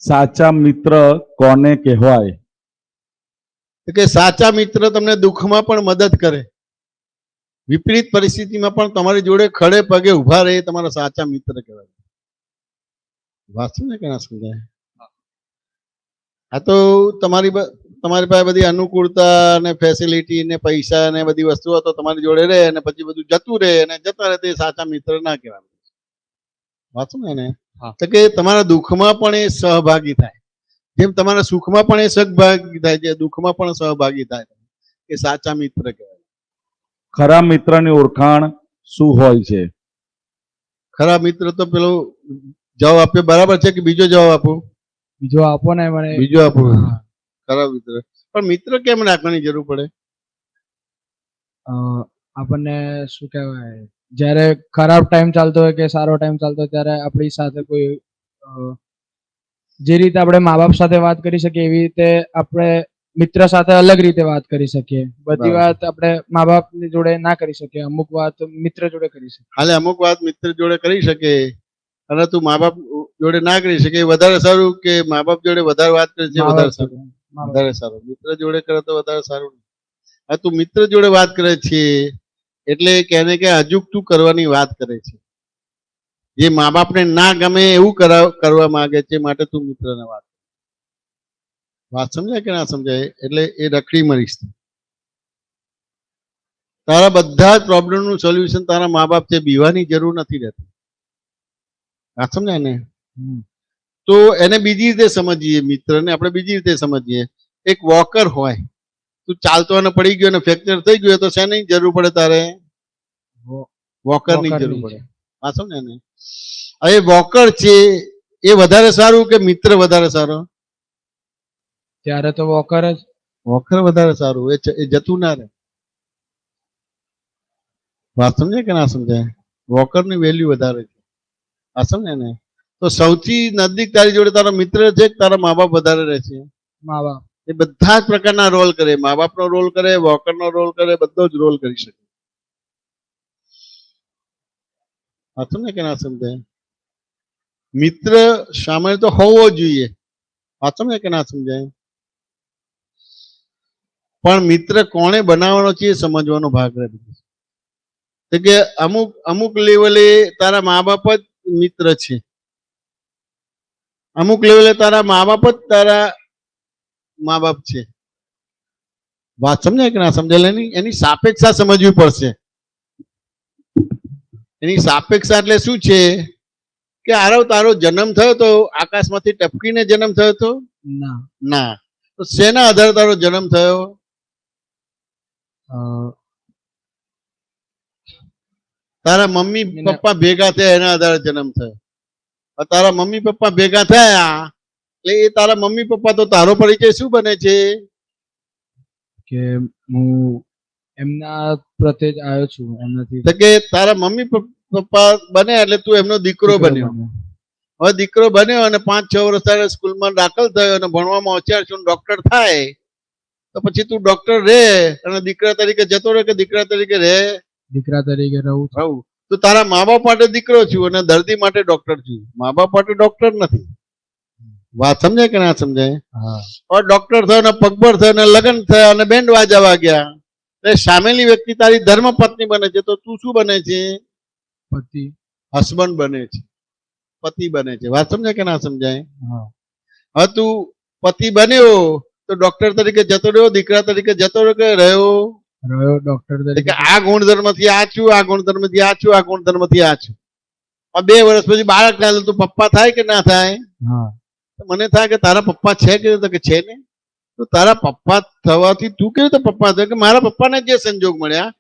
સાચા મિત્ર કોને કહેવાય? કે સાચા મિત્ર તમને દુઃખમાં પણ મદદ કરે, વિપરીત પરિસ્થિતિમાં પણ તમારી જોડે ખડે પગે ઉભા રહે, તમારા સાચા મિત્ર કહેવાય. વાંચું ને કે ના સમજાય? આ તો તમારી પાસે બધી અનુકૂળતા ને ફેસિલિટી ને પૈસા ને બધી વસ્તુઓ તો તમારી જોડે રહે અને પછી બધું જતું રહે અને જતા રહે, તે સાચા મિત્ર ના કહેવાય. વાંચું ને તો કે તમારા દુઃખમાં પણ એ સહભાગી થાય, જેમ તમારા સુખમાં પણ એ સહભાગી થાય છે, દુઃખમાં પણ સહભાગી થાય, એ સાચા મિત્ર કહેવાય. ખરા મિત્રની ઓળખાણ શું હોય છે? ખરા મિત્ર તો પેલો જવાબ આપ્યો બરાબર છે કે બીજો જવાબ આપો? બીજો આપો ને મને. બીજો આપો. ખરા મિત્ર. પણ મિત્ર કેમ રાખવાની જરૂર પડે? આપણને શું કહેવાય, જ્યારે ખરાબ ટાઈમ ચાલતો હોય કે સારો ટાઈમ ચાલતો હોય ત્યારે આપણી સાથે કોઈ જે રીતે આપણે મા બાપ સાથે વાત કરી શકીએ એવી રીતે આપણે મિત્ર સાથે અલગ રીતે વાત કરી શકીએ. બધી વાત આપણે મા બાપ ની જોડે ના કરી શકીએ, અમુક વાત મિત્ર જોડે કરી શકીએ. હાલે અમુક વાત મિત્ર જોડે કરી શકે અને તું મા બાપ જોડે ના કરી શકે, વધારે સારું કે મા બાપ જોડે વધારે વાત કરે છે? વધારે સારું. વધારે સારું. મિત્ર જોડે કરે તો વધારે સારું. હા, તું મિત્ર જોડે વાત કરે છે એટલે કેને કે અજુગતું કરવાની વાત કરે છે, જે મા બાપને ના ગમે એવું કરવા માંગે છે, માટે તું મિત્રને વાત સમજાય કે ના સમજાય? એટલે એ રખડી મરીશ. તારા બધા જ પ્રોબ્લેમ નું સોલ્યુશન તારા મા બાપ છે, બીવાની જરૂર નથી રહેતી. વાત સમજાય ને? તો એને બીજી રીતે સમજીએ, મિત્રને આપણે બીજી રીતે સમજીએ. એક વોકર હોય, તું ચાલતો અને પડી ગયો અને ફ્રેક્ચર થઈ ગયો તો શેની જરૂર પડે તારે? વોકરની જરૂર પડે. વાત સમજાય ને? હવે વોકર છે એ વધારે સારું કે મિત્ર વધારે સારો? ત્યારે તો વોકર જ. વોકર વધારે સારું, એ જતું ના રહે. વાત સમજાય કે ના સમજાય? વોકરની વેલ્યુ વધારે છે. આ સમજાય ને? તો સૌથી નજીક તારી જોડે તારો મિત્ર છે કે તારા મા બાપ વધારે રહે છે? મા બાપ. એ બધા જ પ્રકારના રોલ કરે, મા બાપનો રોલ કરે, વોકરનો રોલ કરે, બધો જ રોલ કરી શકે. આ સમજાય કે ના સમજાય? મિત્ર સામે તો હોવો જોઈએ. આ સમજાય કે ના સમજાય? પણ મિત્ર કોણે બનાવવાનો છે એ સમજવાનો ભાગ રહે કે અમુક લેવલે તારા મા બાપ જ મિત્ર છે, અમુક લેવલે તારા મા બાપ જ તારા મા બાપ છે. વાત સમજાય કે ના સમજાય? એની સાપેક્ષા સમજવી પડશે. એની સાપેક્ષા એટલે શું છે કે આરો તારો જન્મ થયો તો આકાશમાંથી ટપકીને જન્મ થયો તો? ના. તો શેના આધારે તારો જન્મ થયો? તારા મમ્મી પપ્પા ભેગા થયા એના આધારે જન્મ થયો. તારા મમ્મી પપ્પા ભેગા થયા એટલે એ તારા મમ્મી પપ્પા તો તારો પરિચય શું બને છે? કે હું એમના પ્રત્યે જ આવ્યો છું, એમનાથી. તો કે તારા મમ્મી પપ્પા બને એટલે તું એમનો દીકરો બન્યો. હવે દીકરો બન્યો અને 5-6 વર્ષ તારે સ્કૂલમાં દાખલ થયો અને ભણવામાં હોશિયાર છું, ડોક્ટર થાય તો પછી તું ડોક્ટર રહે અને દીકરા તરીકે જતો રહે કે દીકરા તરીકે રહે? દીકરા તરીકે રહું. તો તારા મા બાપ માટે દીકરો છું અને દર્દી માટે ડોક્ટર છું, મા બાપ માટે ડોક્ટર નથી. વાત સમજાય કે ના સમજાય? હવે ડોક્ટર થયો ને પગભર થયો ને લગ્ન થયા અને બેન્ડ વાજા વાગ્યા, એટલે સામેલી વ્યક્તિ તારી ધર્મ પત્ની બને છે, તો તું શું બને છે? પતિ. હસબન્ડ બને છે, પતિ બને છે. વાત સમજાય કે ના સમજાય? હવે તું પતિ બન્યો તો ડોક્ટર તરીકે જતો રહ્યો, દીકરા તરીકે જતો રહ્યો કે રહ્યો? ડોક્ટર તરીકે. આ ગુણધર્મ થી આ છું, આ ગુણધર્મ થી આ છું, આ ગુણધર્મ થી આ છું. 2 વર્ષ પછી બાળક થાય તો પપ્પા થાય કે ના થાય? મને થાય કે તારા પપ્પા છે કે છે ને? તો તારા પપ્પા થવાથી તું કેવી રીતે પપ્પા થયો? કે મારા પપ્પાને જે સંજોગ મળ્યા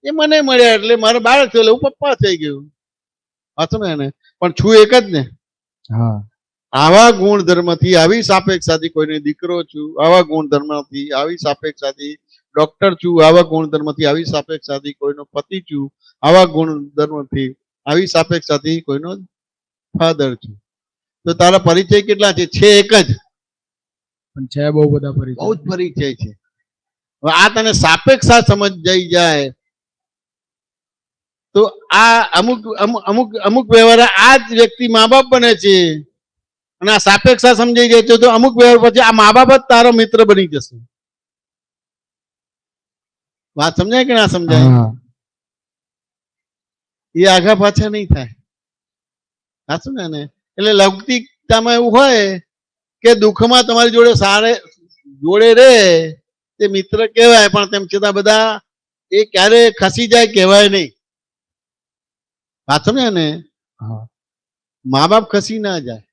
એ મને મળ્યા એટલે મારે બાળક થયું, હું પપ્પા થઈ ગયું. હતું ને? પણ છું એક જ ને? આવા ગુણધર્મથી, આવી સાપેક્ષાથી કોઈને દીકરો છું, આવા ગુણધર્મથી, આવી સાપેક્ષાથી ડોક્ટર છું, આવા ગુણધર્મથી, આવી સાપેક્ષાથી કોઈનો પતિ છું, આવા ગુણધર્મથી, આવી સાપેક્ષાથી કોઈનો ફાધર છું. તો તારા પરિચય કેટલા છે? એક જ? પણ છે બહુ બધા પરિચય. બહુ જ પરિચય છે. હવે આ તને સાપેક્ષા સમજ જઈ જાય તો આ અમુક વ્યવહાર આ જ વ્યક્તિ મા બાપ બને છે, અને આ સાપેક્ષા સમજાઈ જાય છે તો અમુક વ્યવહાર પછી આ મા બાપ જ તારો મિત્ર બની જશે. વાત સમજાય કે ના સમજાય? હા એ આગા પાછા નહીં થાય. સાચું ને? એટલે લૌકિકતામાં એવું હોય કે દુઃખમાં તમારી જોડે જોડે રે તે મિત્ર કહેવાય, પણ તેમ છતાં બધા એ ક્યારે ખસી જાય કહેવાય નહીં. વાત સમજ્યા ને? હા મા બાપ ખસી ના જાય.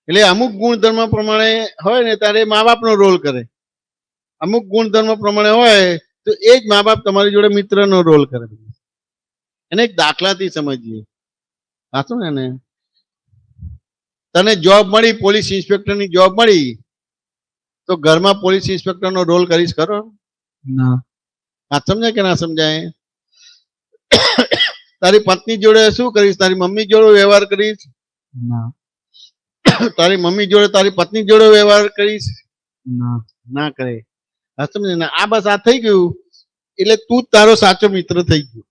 એટલે અમુક ગુણધર્મ પ્રમાણે હોય ને ત્યારે મા બાપનો રોલ કરે, અમુક ગુણધર્મ પ્રમાણે હોય તો એ જ મા બાપ તમારી જોડે મિત્રનો રોલ કરે. એને એક દાખલાથી સમજીએ. સાચું ને? તને જોબ મળી, પોલીસ ઇન્સ્પેક્ટરની જોબ મળી, તો ઘરમાં પોલીસ ઇન્સ્પેક્ટરનો રોલ કરીશ ખરો? ના વાત સમજાય કે ના સમજાય? તારી પત્ની જોડે શું કરીશ? તારી મમ્મી જોડે વ્યવહાર કરીશ? ના તારી મમ્મી જોડે તારી પત્ની જોડે વ્યવહાર કરીશ? ના ના કરે. વાત સમજે ને? આ બસ આ થઈ ગયું એટલે તું જ તારો સાચો મિત્ર થઈ ગયો.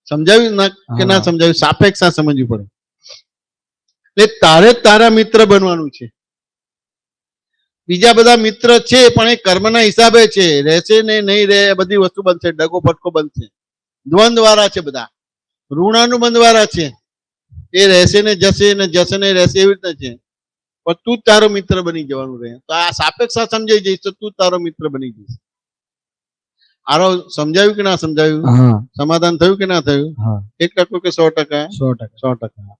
સમજાવ્યું ના કે ના સમજાવ્યું? સાપેક્ષા સમજવી પડે. એટલે તારે જ તારા મિત્ર બનવાનું છે. બીજા બધા મિત્ર છે પણ એ કર્મના હિસાબે છે, રહેશે ને નહીં રહે બધી વસ્તુ બનશે, ડગો ફટકો બનશે. દ્વંદ વાળા છે બધા, ઋણાનુબંધ વાળા છે. એ રહેશે ને જશે ને જશે ને રહેશે એવી રીતના છે. પણ તું જ તારો મિત્ર બની જવાનું રહે. તો આ સાપેક્ષા સમજાઈ જઈશ તો તું જ તારો મિત્ર બની જઈશ. આરો સમજાવ્યું કે ના સમજાવ્યું? હા સમાધાન થયું કે ના થયું? હા 1% કે 100%? 100%. 100%.